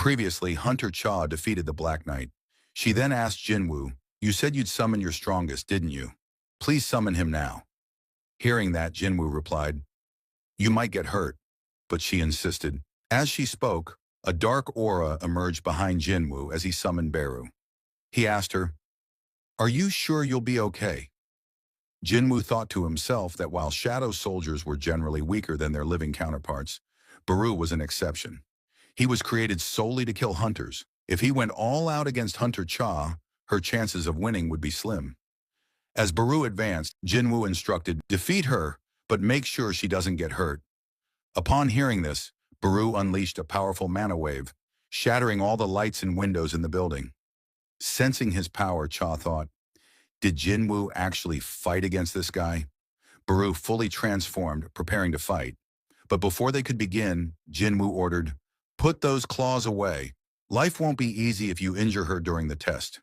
Previously, Hunter Cha defeated the Black Knight. She then asked Jinwoo, "You said you'd summon your strongest, didn't you? Please summon him now." Hearing that, Jinwoo replied, "You might get hurt," but she insisted. As she spoke, a dark aura emerged behind Jinwoo as he summoned Beru. He asked her, "Are you sure you'll be okay?" Jinwoo thought to himself that while shadow soldiers were generally weaker than their living counterparts, Beru was an exception. He was created solely to kill hunters. If he went all out against Hunter Cha, her chances of winning would be slim. As Beru advanced, Jinwoo instructed, "Defeat her, but make sure she doesn't get hurt." Upon hearing this, Beru unleashed a powerful mana wave, shattering all the lights and windows in the building. Sensing his power, Cha thought, did Jinwoo actually fight against this guy? Beru fully transformed, preparing to fight. But before they could begin, Jinwoo ordered, "Put those claws away. Life won't be easy if you injure her during the test."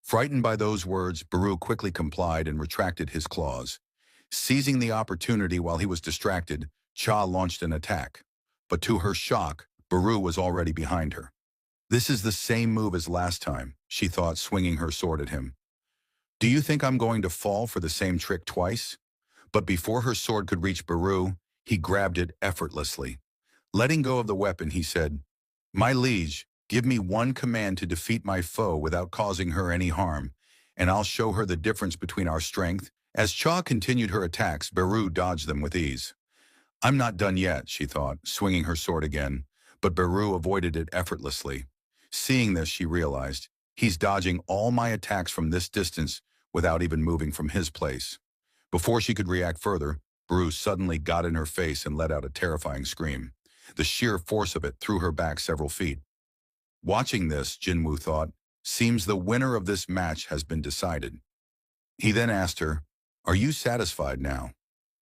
Frightened by those words, Beru quickly complied and retracted his claws. Seizing the opportunity while he was distracted, Cha launched an attack. But to her shock, Beru was already behind her. "This is the same move as last time," she thought, swinging her sword at him. "Do you think I'm going to fall for the same trick twice?" But before her sword could reach Beru, he grabbed it effortlessly. Letting go of the weapon, he said, "My liege, give me one command to defeat my foe without causing her any harm, and I'll show her the difference between our strength." As Cha continued her attacks, Beru dodged them with ease. "I'm not done yet," she thought, swinging her sword again, but Beru avoided it effortlessly. Seeing this, she realized, he's dodging all my attacks from this distance without even moving from his place. Before she could react further, Beru suddenly got in her face and let out a terrifying scream. The sheer force of it threw her back several feet. Watching this, Jinwoo thought, seems the winner of this match has been decided. He then asked her, "Are you satisfied now?"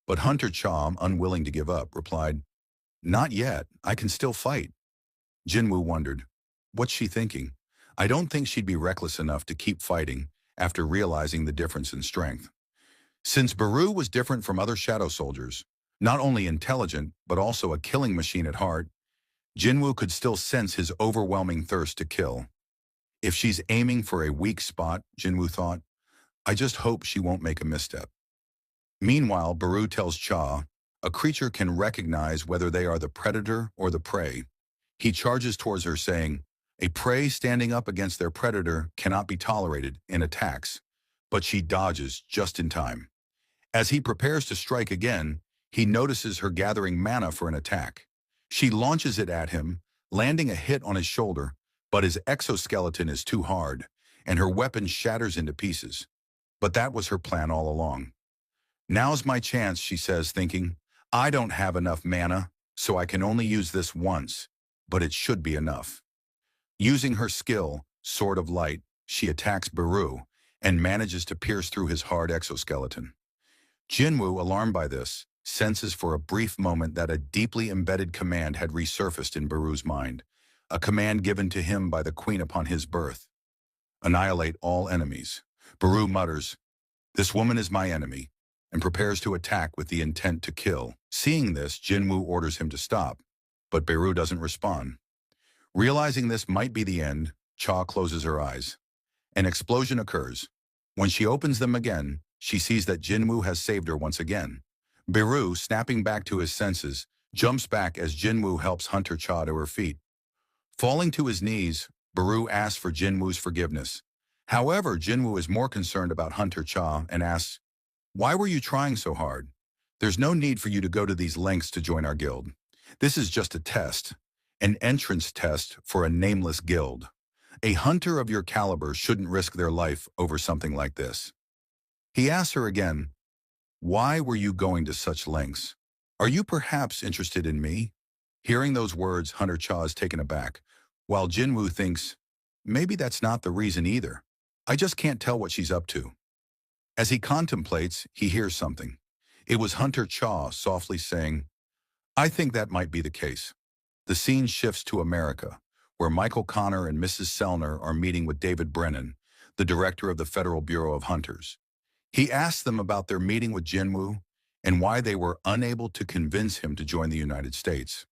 But Hunter Cha, unwilling to give up, replied, "Not yet, I can still fight." Jinwoo wondered, what's she thinking? I don't think she'd be reckless enough to keep fighting after realizing the difference in strength. Since Beru was different from other shadow soldiers, not only intelligent, but also a killing machine at heart, Jinwoo could still sense his overwhelming thirst to kill. If she's aiming for a weak spot, Jinwoo thought, I just hope she won't make a misstep. Meanwhile, Beru tells Cha, a creature can recognize whether they are the predator or the prey. He charges towards her saying, a prey standing up against their predator cannot be tolerated in attacks, but she dodges just in time. As he prepares to strike again, he notices her gathering mana for an attack. She launches it at him, landing a hit on his shoulder, but his exoskeleton is too hard, and her weapon shatters into pieces. But that was her plan all along. Now's my chance, she says, thinking, I don't have enough mana, so I can only use this once, but it should be enough. Using her skill, Sword of Light, she attacks Beru and manages to pierce through his hard exoskeleton. Jinwoo, alarmed by this, senses for a brief moment that a deeply embedded command had resurfaced in Beru's mind, a command given to him by the queen upon his birth. Annihilate all enemies. Beru mutters, this woman is my enemy, and prepares to attack with the intent to kill. Seeing this, Jinwoo orders him to stop, but Beru doesn't respond. Realizing this might be the end, Cha closes her eyes. An explosion occurs. When she opens them again, she sees that Jinwoo has saved her once again. Beru, snapping back to his senses, jumps back as Jinwoo helps Hunter Cha to her feet. Falling to his knees, Beru asks for Jinwoo's forgiveness. However, Jinwoo is more concerned about Hunter Cha and asks, why were you trying so hard? There's no need for you to go to these lengths to join our guild. This is just a test, an entrance test for a nameless guild. A hunter of your caliber shouldn't risk their life over something like this. He asks her again, why were you going to such lengths? Are you perhaps interested in me? Hearing those words, Hunter Cha is taken aback, while Jinwoo thinks, maybe that's not the reason either. I just can't tell what she's up to. As he contemplates, he hears something. It was Hunter Cha softly saying, I think that might be the case. The scene shifts to America, where Michael Connor and Mrs. Sellner are meeting with David Brennan, the director of the Federal Bureau of Hunters. He asks them about their meeting with Jinwoo and why they were unable to convince him to join the United States.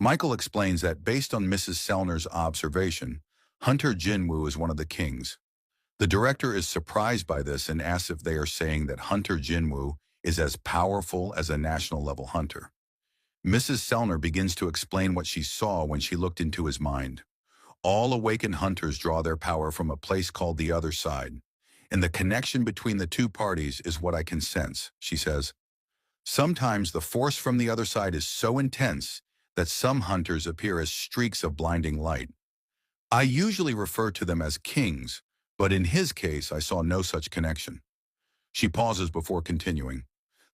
Michael explains that based on Mrs. Sellner's observation, Hunter Jinwoo is one of the kings. The director is surprised by this and asks if they are saying that Hunter Jinwoo is as powerful as a national-level hunter. Mrs. Sellner begins to explain what she saw when she looked into his mind. All awakened hunters draw their power from a place called the other side, and the connection between the two parties is what I can sense, she says. Sometimes the force from the other side is so intense that some hunters appear as streaks of blinding light. I usually refer to them as kings, but in his case I saw no such connection. She pauses before continuing.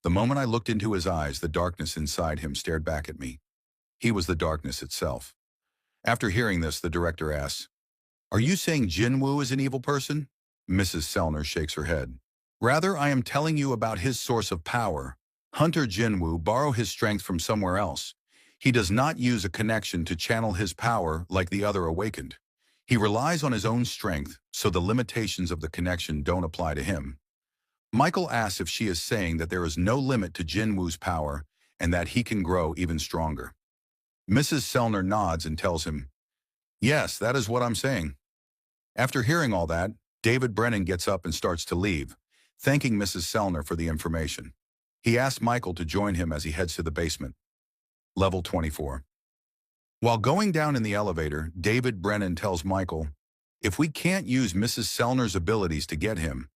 The moment I looked into his eyes, the darkness inside him stared back at me. He was the darkness itself. After hearing this, the director asks, "Are you saying Jinwoo is an evil person?" Mrs. Sellner shakes her head. "Rather, I am telling you about his source of power. Hunter Jinwoo borrows his strength from somewhere else. He does not use a connection to channel his power like the other awakened. He relies on his own strength, so the limitations of the connection don't apply to him." Michael asks if she is saying that there is no limit to Jinwoo's power and that he can grow even stronger. Mrs. Sellner nods and tells him, "Yes, that is what I'm saying." After hearing all that, David Brennan gets up and starts to leave, thanking Mrs. Sellner for the information. He asks Michael to join him as he heads to the basement. Level 24. While going down in the elevator, David Brennan tells Michael, "If we can't use Mrs. Sellner's abilities to get him,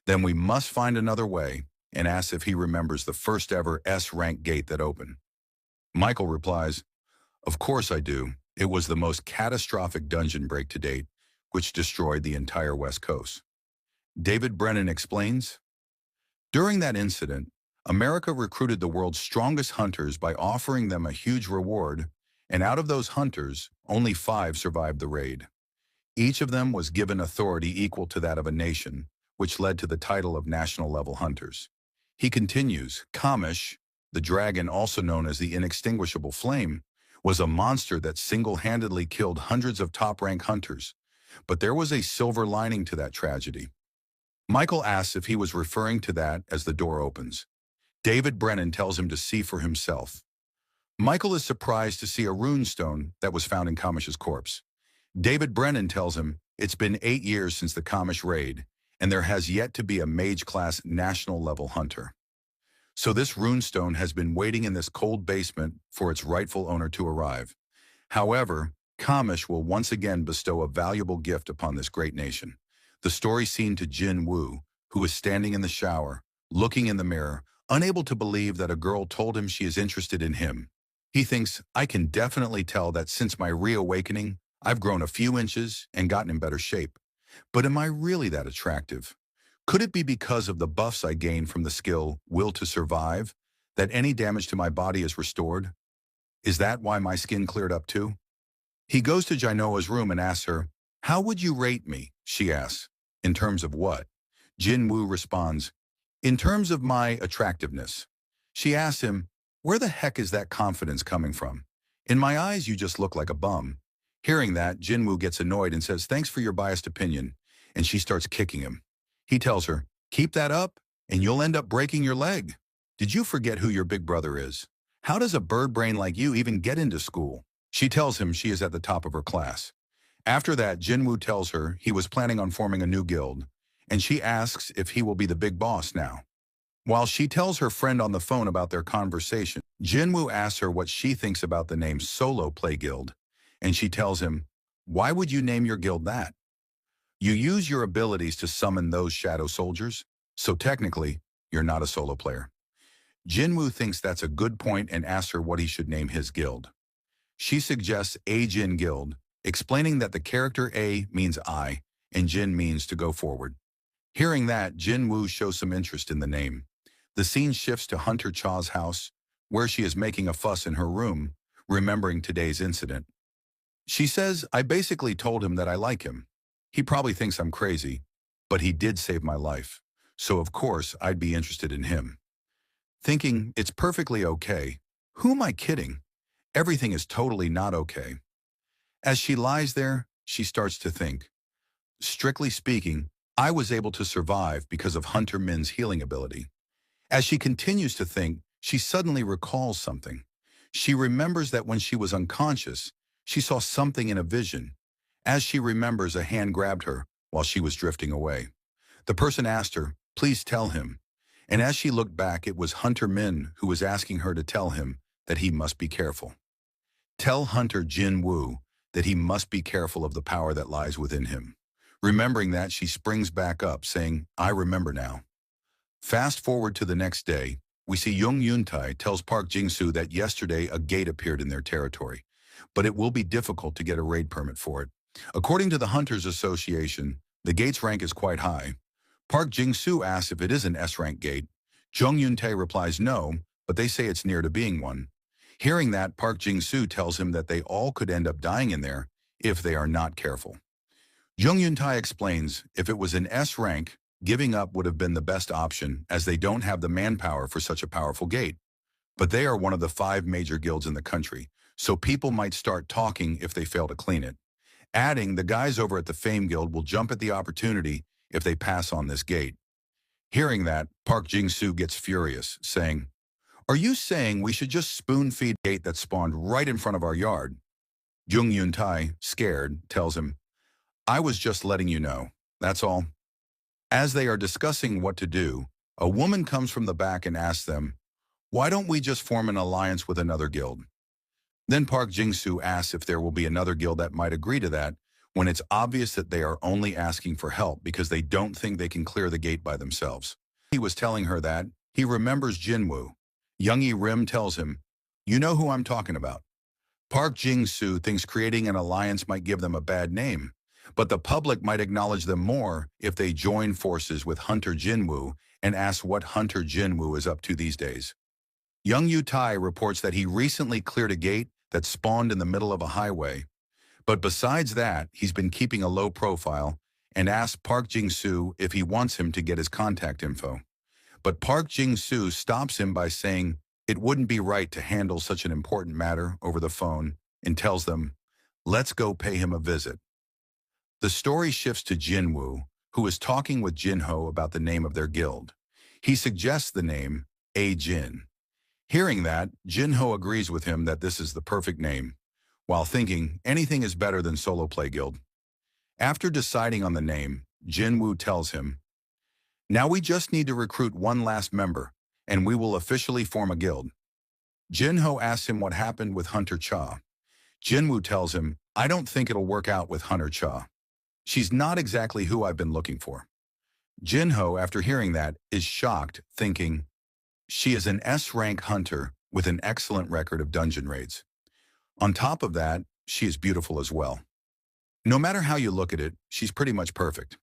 then we must find another way," and asks if he remembers the first ever S-rank gate that opened. Michael replies, "Of course I do. It was the most catastrophic dungeon break to date, which destroyed the entire West Coast." David Brennan explains, "During that incident, America recruited the world's strongest hunters by offering them a huge reward, and out of those hunters, only 5 survived the raid. Each of them was given authority equal to that of a nation, which led to the title of national-level hunters." He continues, "Kamish, the dragon also known as the inextinguishable flame, was a monster that single-handedly killed hundreds of top-rank hunters, but there was a silver lining to that tragedy." Michael asks if he was referring to that as the door opens. David Brennan tells him to see for himself. Michael is surprised to see a runestone that was found in Kamish's corpse. David Brennan tells him it's been 8 years since the Kamish raid, and there has yet to be a mage-class national-level hunter. So this runestone has been waiting in this cold basement for its rightful owner to arrive. However, Kamish will once again bestow a valuable gift upon this great nation. The story scene to Jin Woo, who is standing in the shower, looking in the mirror, unable to believe that a girl told him she is interested in him. He thinks, "I can definitely tell that since my reawakening, I've grown a few inches and gotten in better shape. But am I really that attractive? Could it be because of the buffs I gained from the skill Will to Survive that any damage to my body is restored? Is that why my skin cleared up too?" He goes to Jainoa's room and asks her, "How would you rate me?" she asks. "In terms of what?" Jin Woo responds, "In terms of my attractiveness." She asks him, "Where the heck is that confidence coming from? In my eyes, you just look like a bum." Hearing that, Jin Woo gets annoyed and says, "Thanks for your biased opinion," and she starts kicking him. He tells her, "Keep that up, and you'll end up breaking your leg. Did you forget who your big brother is? How does a bird brain like you even get into school?" She tells him she is at the top of her class. After that, Jin Woo tells her he was planning on forming a new guild, and she asks if he will be the big boss now. While she tells her friend on the phone about their conversation, Jin Woo asks her what she thinks about the name Solo Play Guild, and she tells him, "Why would you name your guild that? You use your abilities to summon those shadow soldiers, so technically, you're not a solo player." Jin Woo thinks that's a good point and asks her what he should name his guild. She suggests A Jin Guild, explaining that the character A means I, and Jin means to go forward. Hearing that, Jin Woo shows some interest in the name. The scene shifts to Hunter Cha's house, where she is making a fuss in her room, remembering today's incident. She says, "I basically told him that I like him. He probably thinks I'm crazy, but he did save my life, so of course I'd be interested in him." Thinking, it's perfectly okay. Who am I kidding? Everything is totally not okay. As she lies there, she starts to think. Strictly speaking, I was able to survive because of Hunter Min's healing ability. As she continues to think, she suddenly recalls something. She remembers that when she was unconscious, she saw something in a vision. As she remembers, a hand grabbed her while she was drifting away. The person asked her, "Please tell him." And as she looked back, it was Hunter Min who was asking her to tell him that he must be careful. Tell Hunter Jin Woo that he must be careful of the power that lies within him. Remembering that, she springs back up, saying, "I remember now." Fast forward to the next day, we see Jung Yun-tae tells Park Jing-soo that yesterday a gate appeared in their territory, but it will be difficult to get a raid permit for it. According to the Hunters Association, the gate's rank is quite high. Park Jing-soo asks if it is an S-rank gate. Jung Yun-tae replies no, but they say it's near to being one. Hearing that, Park Jing-soo tells him that they all could end up dying in there if they are not careful. Jung Yun-tae explains if it was an S rank, giving up would have been the best option as they don't have the manpower for such a powerful gate. But they are one of the 5 major guilds in the country, so people might start talking if they fail to clean it. Adding, the guys over at the Fame Guild will jump at the opportunity if they pass on this gate. Hearing that, Park Jing-soo gets furious, saying, "Are you saying we should just spoon-feed a gate that spawned right in front of our yard?" Jung Yun-tae, scared, tells him, "I was just letting you know, that's all." As they are discussing what to do, a woman comes from the back and asks them, "Why don't we just form an alliance with another guild?" Then Park Jing-soo asks if there will be another guild that might agree to that, when it's obvious that they are only asking for help because they don't think they can clear the gate by themselves. He was telling her that he remembers Jinwoo. Youngie Rim tells him, "You know who I'm talking about." Park Jing-soo thinks creating an alliance might give them a bad name, but the public might acknowledge them more if they join forces with Hunter Jinwoo and ask what Hunter Jinwoo is up to these days. Young Yu-tai reports that he recently cleared a gate that spawned in the middle of a highway. But besides that, he's been keeping a low profile and asked Park Jing-soo if he wants him to get his contact info. But Park Jing-soo stops him by saying it wouldn't be right to handle such an important matter over the phone and tells them, "Let's go pay him a visit." The story shifts to Jinwoo, who is talking with Jinho about the name of their guild. He suggests the name A-Jin. Hearing that, Jinho agrees with him that this is the perfect name, while thinking anything is better than Solo Play Guild. After deciding on the name, Jinwoo tells him, "Now we just need to recruit one last member, and we will officially form a guild." Jinho asks him what happened with Hunter Cha. Jinwoo tells him, "I don't think it'll work out with Hunter Cha. She's not exactly who I've been looking for." Jinho, after hearing that, is shocked, thinking, she is an S-rank hunter with an excellent record of dungeon raids. On top of that, she is beautiful as well. No matter how you look at it, she's pretty much perfect.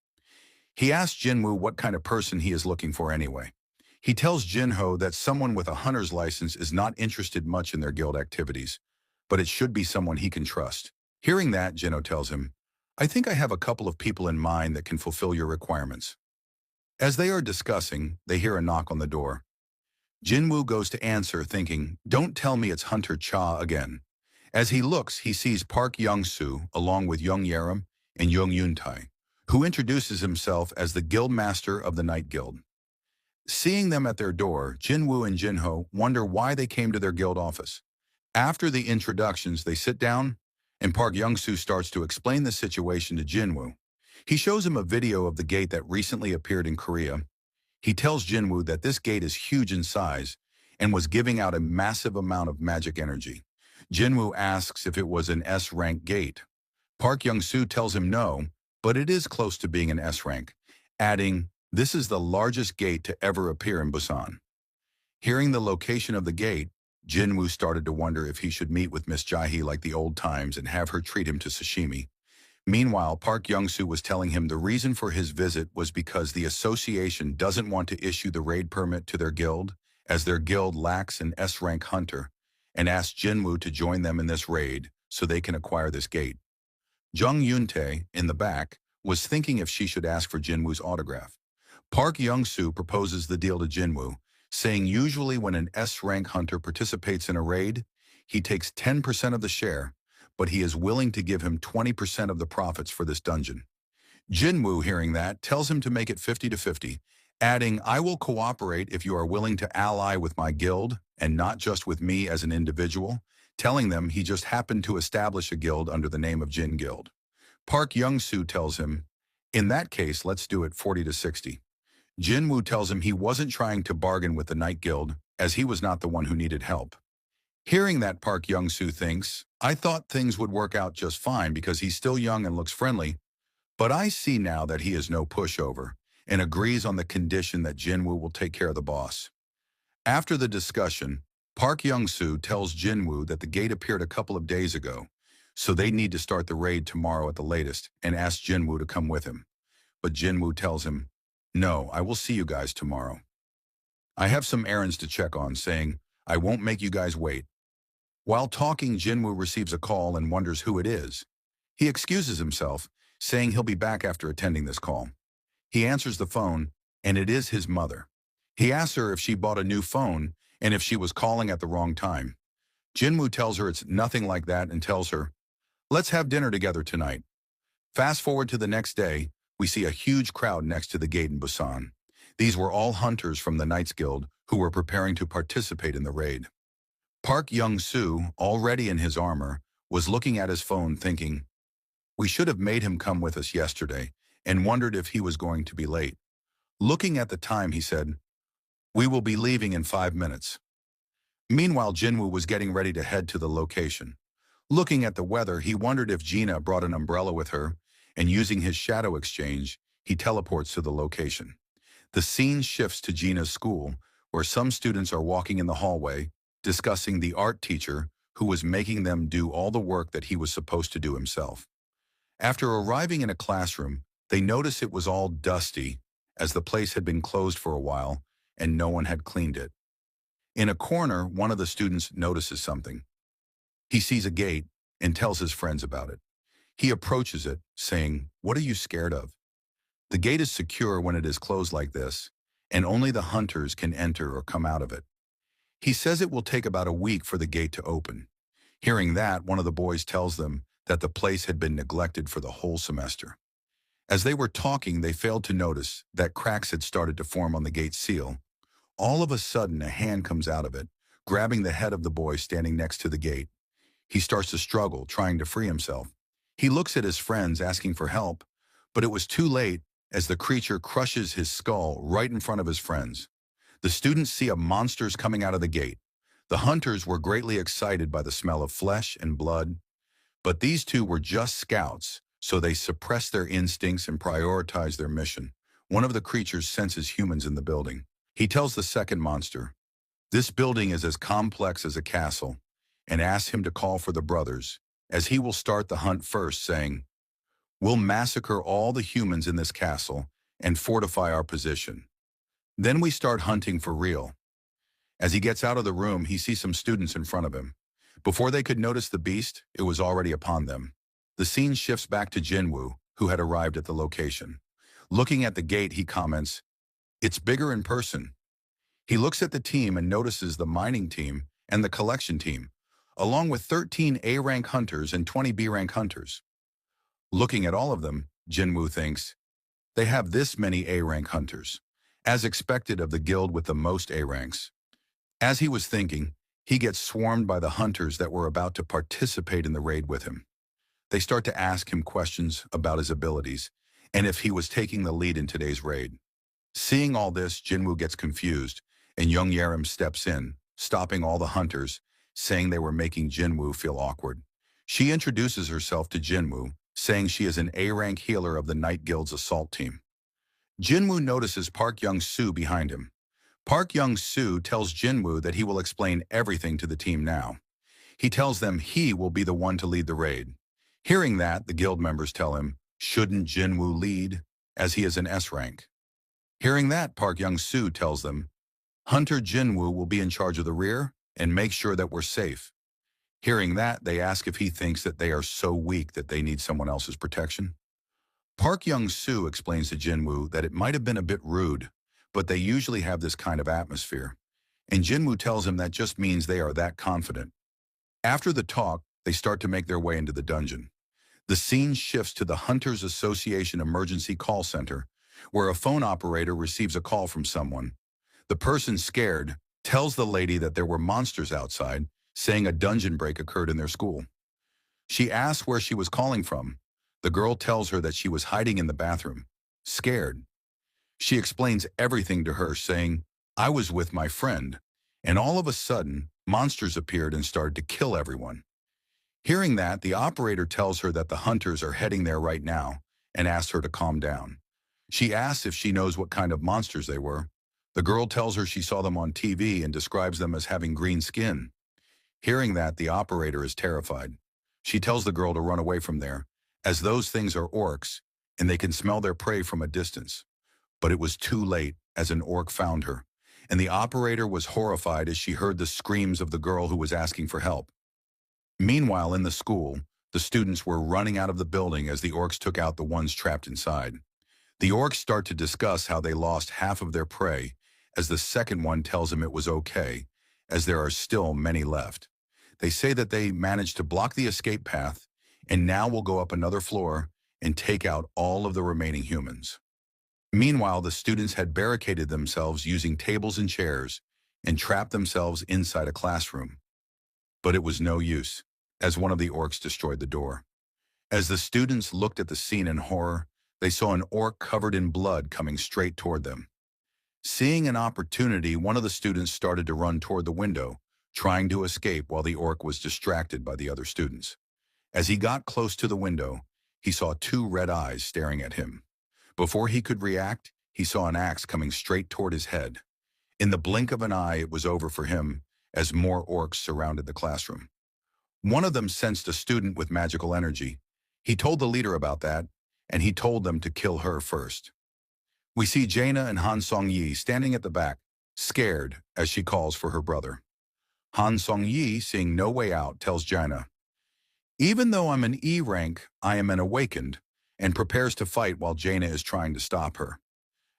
He asks Jinwoo what kind of person he is looking for anyway. He tells Jinho that someone with a hunter's license is not interested much in their guild activities, but it should be someone he can trust. Hearing that, Jinho tells him, "I think I have a couple of people in mind that can fulfill your requirements." As they are discussing, they hear a knock on the door. Jinwoo goes to answer, thinking, "Don't tell me it's Hunter Cha again." As he looks, he sees Park Young-soo along with Young Yerim and Young Yun-tae, who introduces himself as the guild master of the Night Guild. Seeing them at their door, Jinwoo and Jinho wonder why they came to their guild office. After the introductions, they sit down, and Park Young-soo starts to explain the situation to Jinwoo. He shows him a video of the gate that recently appeared in Korea. He tells Jinwoo that this gate is huge in size and was giving out a massive amount of magic energy. Jinwoo asks if it was an S-rank gate. Park Young-soo tells him no, but it is close to being an S-rank, adding, "This is the largest gate to ever appear in Busan." Hearing the location of the gate, Jinwoo started to wonder if he should meet with Miss Jae-hee like the old times and have her treat him to sashimi. Meanwhile, Park Young-soo was telling him the reason for his visit was because the association doesn't want to issue the raid permit to their guild, as their guild lacks an S-rank hunter, and asked Jinwoo to join them in this raid so they can acquire this gate. Jung Yun-tae, in the back, was thinking if she should ask for Jinwoo's autograph. Park Young-soo proposes the deal to Jinwoo, saying usually when an S-rank hunter participates in a raid, he takes 10% of the share, but he is willing to give him 20% of the profits for this dungeon. Jinwoo, hearing that, tells him to make it 50-50, adding, "I will cooperate if you are willing to ally with my guild and not just with me as an individual, telling them he just happened to establish a guild under the name of Jin Guild. Park Young-soo tells him, in that case, let's do it 40 to 60. Jinwoo tells him he wasn't trying to bargain with the Night Guild, as he was not the one who needed help. Hearing that, Park Young-soo thinks, I thought things would work out just fine because he's still young and looks friendly, but I see now that he is no pushover, and agrees on the condition that Jinwoo will take care of the boss. After the discussion, Park Young-soo tells Jinwoo that the gate appeared a couple of days ago, so they need to start the raid tomorrow at the latest, and asks Jinwoo to come with him. But Jinwoo tells him, no, I will see you guys tomorrow. I have some errands to check on, saying, I won't make you guys wait. While talking, Jinwoo receives a call and wonders who it is. He excuses himself, saying he'll be back after attending this call. He answers the phone, and it is his mother. He asks her if she bought a new phone and if she was calling at the wrong time. Jinwoo tells her it's nothing like that and tells her, let's have dinner together tonight. Fast forward to the next day, we see a huge crowd next to the gate in Busan. These were all hunters from the Knights Guild who were preparing to participate in the raid. Park Young-soo, already in his armor, was looking at his phone thinking, we should have made him come with us yesterday, and wondered if he was going to be late. Looking at the time, he said, we will be leaving in 5 minutes. Meanwhile, Jinwoo was getting ready to head to the location. Looking at the weather, he wondered if Gina brought an umbrella with her, and using his shadow exchange, he teleports to the location. The scene shifts to Gina's school, where some students are walking in the hallway, discussing the art teacher who was making them do all the work that he was supposed to do himself. After arriving in a classroom, they notice it was all dusty, as the place had been closed for a while and no one had cleaned it. In a corner, one of the students notices something. He sees a gate and tells his friends about it. He approaches it, saying, what are you scared of? The gate is secure when it is closed like this, and only the hunters can enter or come out of it. He says it will take about a week for the gate to open. Hearing that, one of the boys tells them that the place had been neglected for the whole semester. As they were talking, they failed to notice that cracks had started to form on the gate seal. All of a sudden, a hand comes out of it, grabbing the head of the boy standing next to the gate. He starts to struggle, trying to free himself. He looks at his friends, asking for help, but it was too late as the creature crushes his skull right in front of his friends. The students see a monsters coming out of the gate. The hunters were greatly excited by the smell of flesh and blood, but these two were just scouts, so they suppressed their instincts and prioritized their mission. One of the creatures senses humans in the building. He tells the second monster, this building is as complex as a castle, and asks him to call for the brothers, as he will start the hunt first, saying, we'll massacre all the humans in this castle and fortify our position. Then we start hunting for real. As he gets out of the room, he sees some students in front of him. Before they could notice the beast, it was already upon them. The scene shifts back to Jinwoo, who had arrived at the location. Looking at the gate, he comments, it's bigger in person. He looks at the team and notices the mining team and the collection team, along with 13 A-rank hunters and 20 B-rank hunters. Looking at all of them, Jinwoo thinks, they have this many A-rank hunters, as expected of the guild with the most A-ranks. As he was thinking, he gets swarmed by the hunters that were about to participate in the raid with him. They start to ask him questions about his abilities and if he was taking the lead in today's raid. Seeing all this, Jinwoo gets confused, and Young Yerim steps in, stopping all the hunters, saying they were making Jinwoo feel awkward. She introduces herself to Jinwoo, saying she is an A-rank healer of the Night Guild's assault team. Jinwoo notices Park Young-soo behind him. Park Young-soo tells Jinwoo that he will explain everything to the team now. He tells them he will be the one to lead the raid. Hearing that, the guild members tell him, shouldn't Jinwoo lead, as he is an S-rank? Hearing that, Park Young-soo tells them, Hunter Jinwoo will be in charge of the rear and make sure that we're safe. Hearing that, they ask if he thinks that they are so weak that they need someone else's protection. Park Young-soo explains to Jinwoo that it might have been a bit rude, but they usually have this kind of atmosphere. And Jinwoo tells him that just means they are that confident. After the talk, they start to make their way into the dungeon. The scene shifts to the Hunters Association Emergency Call Center, where a phone operator receives a call from someone. The person, scared, tells the lady that there were monsters outside, saying a dungeon break occurred in their school. She asks where she was calling from. The girl tells her that she was hiding in the bathroom, scared. She explains everything to her, saying, I was with my friend, and all of a sudden, monsters appeared and started to kill everyone. Hearing that, the operator tells her that the hunters are heading there right now and asks her to calm down. She asks if she knows what kind of monsters they were. The girl tells her she saw them on TV and describes them as having green skin. Hearing that, the operator is terrified. She tells the girl to run away from there, as those things are orcs, and they can smell their prey from a distance. But it was too late, as an orc found her, and the operator was horrified as she heard the screams of the girl who was asking for help. Meanwhile, in the school, the students were running out of the building as the orcs took out the ones trapped inside. The orcs start to discuss how they lost half of their prey, as the second one tells them it was okay, as there are still many left. They say that they managed to block the escape path, and now will go up another floor and take out all of the remaining humans. Meanwhile, the students had barricaded themselves using tables and chairs and trapped themselves inside a classroom. But it was no use, as one of the orcs destroyed the door. As the students looked at the scene in horror, they saw an orc covered in blood coming straight toward them. Seeing an opportunity, one of the students started to run toward the window, trying to escape while the orc was distracted by the other students. As he got close to the window, he saw two red eyes staring at him. Before he could react, he saw an axe coming straight toward his head. In the blink of an eye, it was over for him, as more orcs surrounded the classroom. One of them sensed a student with magical energy. He told the leader about that, and he told them to kill her first. We see Jaina and Han Song-yi standing at the back, scared as she calls for her brother. Han Song-yi, seeing no way out, tells Jaina, even though I'm an E rank, I am an awakened, and prepares to fight while Jaina is trying to stop her.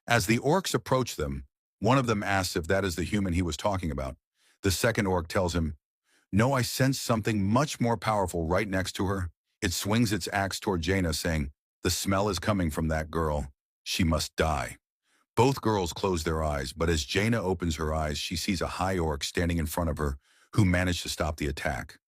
As the orcs approach them, one of them asks if that is the human he was talking about. The second orc tells him, no, I sense something much more powerful right next to her. It swings its axe toward Jaina, saying, the smell is coming from that girl. She must die. Both girls close their eyes, but as Jaina opens her eyes, she sees a high orc standing in front of her who managed to stop the attack.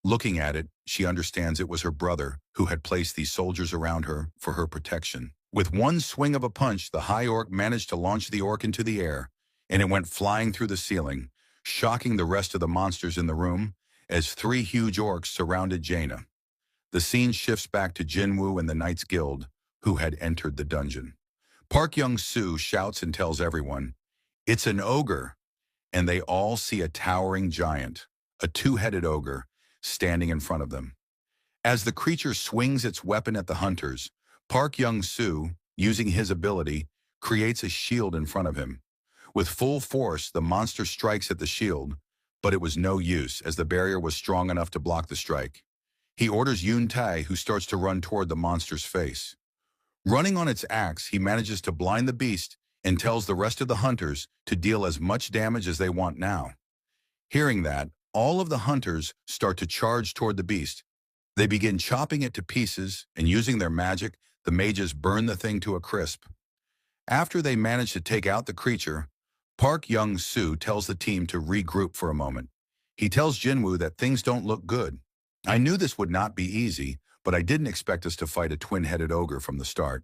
Looking at it, she understands it was her brother who had placed these soldiers around her for her protection. With one swing of a punch, the high orc managed to launch the orc into the air, and it went flying through the ceiling, shocking the rest of the monsters in the room as three huge orcs surrounded Jaina. The scene shifts back to Jinwoo and the Knights Guild, who had entered the dungeon. Park Young-soo shouts and tells everyone, it's an ogre, and they all see a towering giant, a two-headed ogre, standing in front of them. As the creature swings its weapon at the hunters, Park Young-soo, using his ability, creates a shield in front of him. With full force, the monster strikes at the shield, but it was no use as the barrier was strong enough to block the strike. He orders Yoon Tae, who starts to run toward the monster's face. Running on its axe, he manages to blind the beast and tells the rest of the hunters to deal as much damage as they want now. Hearing that, all of the hunters start to charge toward the beast. They begin chopping it to pieces, and using their magic, the mages burn the thing to a crisp. After they manage to take out the creature, Park Young-soo tells the team to regroup for a moment. He tells Jinwoo that things don't look good. I knew this would not be easy, but I didn't expect us to fight a twin-headed ogre from the start.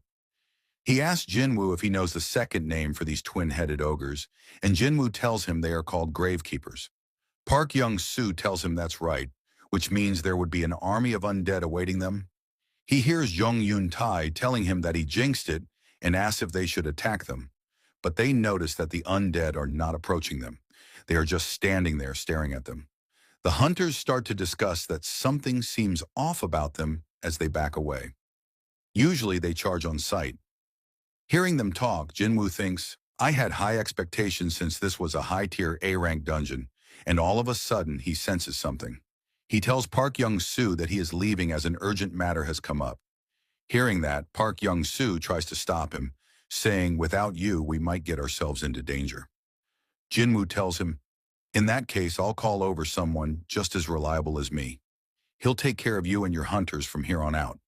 He asks Jinwoo if he knows the second name for these twin-headed ogres, and Jinwoo tells him they are called gravekeepers. Park Young-soo tells him that's right, which means there would be an army of undead awaiting them. He hears Jung Yoon-tae telling him that he jinxed it and asks if they should attack them. But they notice that the undead are not approaching them. They are just standing there staring at them. The hunters start to discuss that something seems off about them as they back away. Usually they charge on sight. Hearing them talk, Jinwoo thinks, I had high expectations since this was a high-tier A-rank dungeon, and all of a sudden he senses something. He tells Park Young-soo that he is leaving as an urgent matter has come up. Hearing that, Park Young-soo tries to stop him, saying, without you, we might get ourselves into danger. Jinwoo tells him, in that case, I'll call over someone just as reliable as me. He'll take care of you and your hunters from here on out.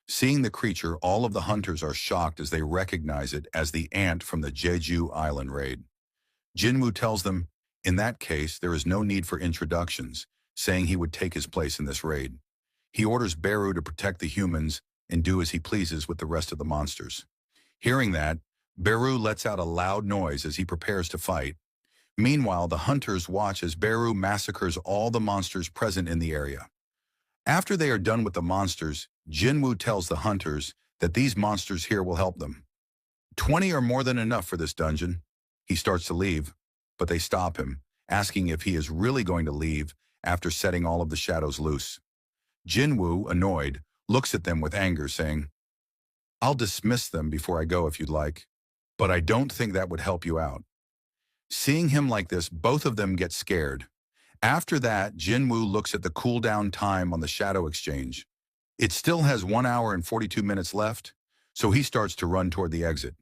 Seeing the creature, all of the hunters are shocked as they recognize it as the ant from the Jeju Island raid. Jinwoo tells them, In that case, there is no need for introductions, saying he would take his place in this raid. He orders Beru to protect the humans and do as he pleases with the rest of the monsters. Hearing that, Beru lets out a loud noise as he prepares to fight. Meanwhile, the hunters watch as Beru massacres all the monsters present in the area. After they are done with the monsters, Jinwoo tells the hunters that these monsters here will help them. 20 are more than enough for this dungeon. He starts to leave, but they stop him, asking if he is really going to leave after setting all of the shadows loose. Jinwoo, annoyed, looks at them with anger, saying, "I'll dismiss them before I go if you'd like, but I don't think that would help you out." Seeing him like this, both of them get scared. After that, Jinwoo looks at the cooldown time on the shadow exchange. It still has 1 hour and 42 minutes left, so he starts to run toward the exit.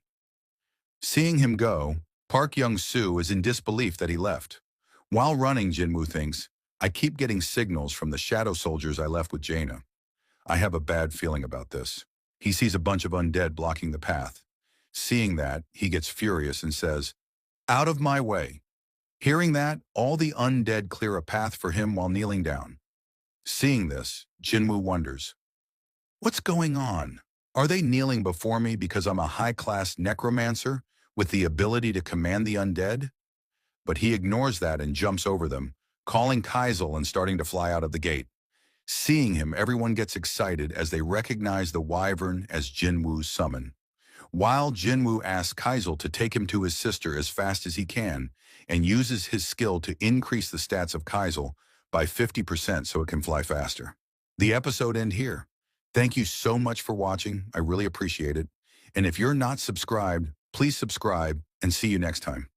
Seeing him go, Park Young-soo is in disbelief that he left. While running, Jinwoo thinks, "I keep getting signals from the shadow soldiers I left with Jaina. I have a bad feeling about this." He sees a bunch of undead blocking the path. Seeing that, he gets furious and says, "Out of my way." Hearing that, all the undead clear a path for him while kneeling down. Seeing this, Jinwoo wonders, "What's going on? Are they kneeling before me because I'm a high-class necromancer with the ability to command the undead?" But he ignores that and jumps over them, calling Kaisel and starting to fly out of the gate. Seeing him, everyone gets excited as they recognize the wyvern as Jinwoo's summon. While Jinwoo asks Kaisel to take him to his sister as fast as he can and uses his skill to increase the stats of Kaisel by 50% so it can fly faster. The episode ends here. Thank you so much for watching. I really appreciate it. And if you're not subscribed, please subscribe and see you next time.